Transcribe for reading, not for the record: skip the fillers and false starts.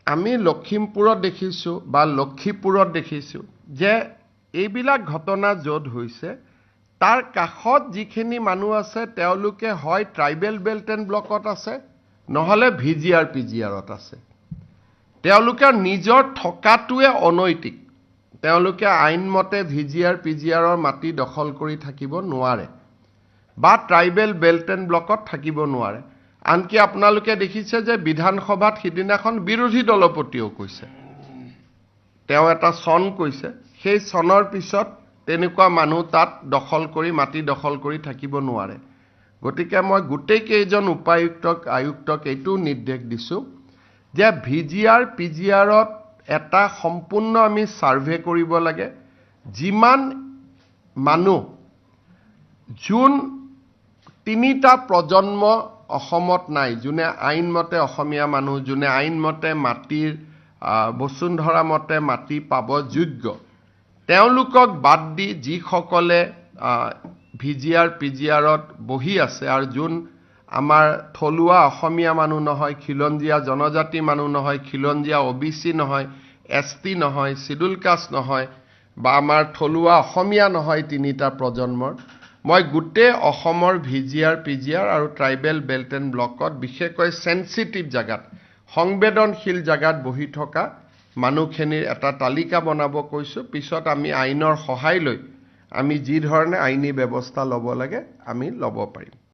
আমি লখিমপুৰত দেখিছোঁ বা লক্ষীপুৰত দেখিছোঁ যে এইবিলাক ঘটনা য'ত হৈছে তাৰ কাষত যিখিনি মানুহ আছে তেওঁলোকে হয় ট্ৰাইবেল বেল্ট এণ্ড ব্লকত আছে নহলে ভিজিআৰ পিজিআৰত আছে তেওঁলোকে নিজৰ থকাটোৱে অনৈতিক তেওঁলোকে আইনমতে ভিজিআৰ পিজিআৰৰ মাটি দখল কৰি থাকিব নোৱাৰে বা ট্ৰাইবেল বেল্ট এণ্ড ব্লকত থাকিব নোৱাৰে আনকি আপোনালোকে দেখিছে যে বিধানসভাত সিদিনাখন বিৰোধী দলপতিও কৈছে তেওঁ এটা সন কৈছে সেই সনৰ পিছত তেনেকুৱা মানুহ তাত দখল কৰি মাটি দখল কৰি থাকিব নোৱাৰে গতিকে মই গোটেই কেইজন উপায়ুক্তক আয়ুক্তক এইটো নিৰ্দেশ দিছো যে ভিজিআৰ পিজিআৰত এটা সম্পূৰ্ণ আমি সাৰ্ভে কৰিব লাগে যিমান মানুহ জুন তিনিটা প্ৰজন্ম অসমত নাই যোনে আইনমতে অসমীয়া মানুহ যোনে আইনমতে মাটিৰ বসুন্ধৰা মতে মাটি পাব যোগ্য তেওঁলোকক বাদ দি যিসকলে ভিজিআৰ পিজিআৰত বহি আছে আৰু যোন আমাৰ থলুৱা অসমীয়া মানুহ নহয় খিলঞ্জীয়া জনজাতি মানুহ নহয় খিলঞ্জীয়া ওবিসি নহয় এসটি নহয় শিডুল কাষ্ট নহয় বা আমাৰ থলুৱা অসমীয়া নহয় তিনিটা প্ৰজন্মৰ মই গোটেই অসমৰ ভিজিআৰ পিজিআৰ আৰু ট্ৰাইবেল বেল্ট এণ্ড ব্লকত বিশেষকৈ সেনসিটিভ জাগাত সংবেদনশীল জাগাত বহি থকা মানুহখিনিৰ এটা তালিকা বনাব কৈছো পিছত আমি আইনৰ সহায় লৈ আমি যি ধৰণে আইনী ব্যৱস্থা ল'ব লাগে আমি ল'ব পাৰিম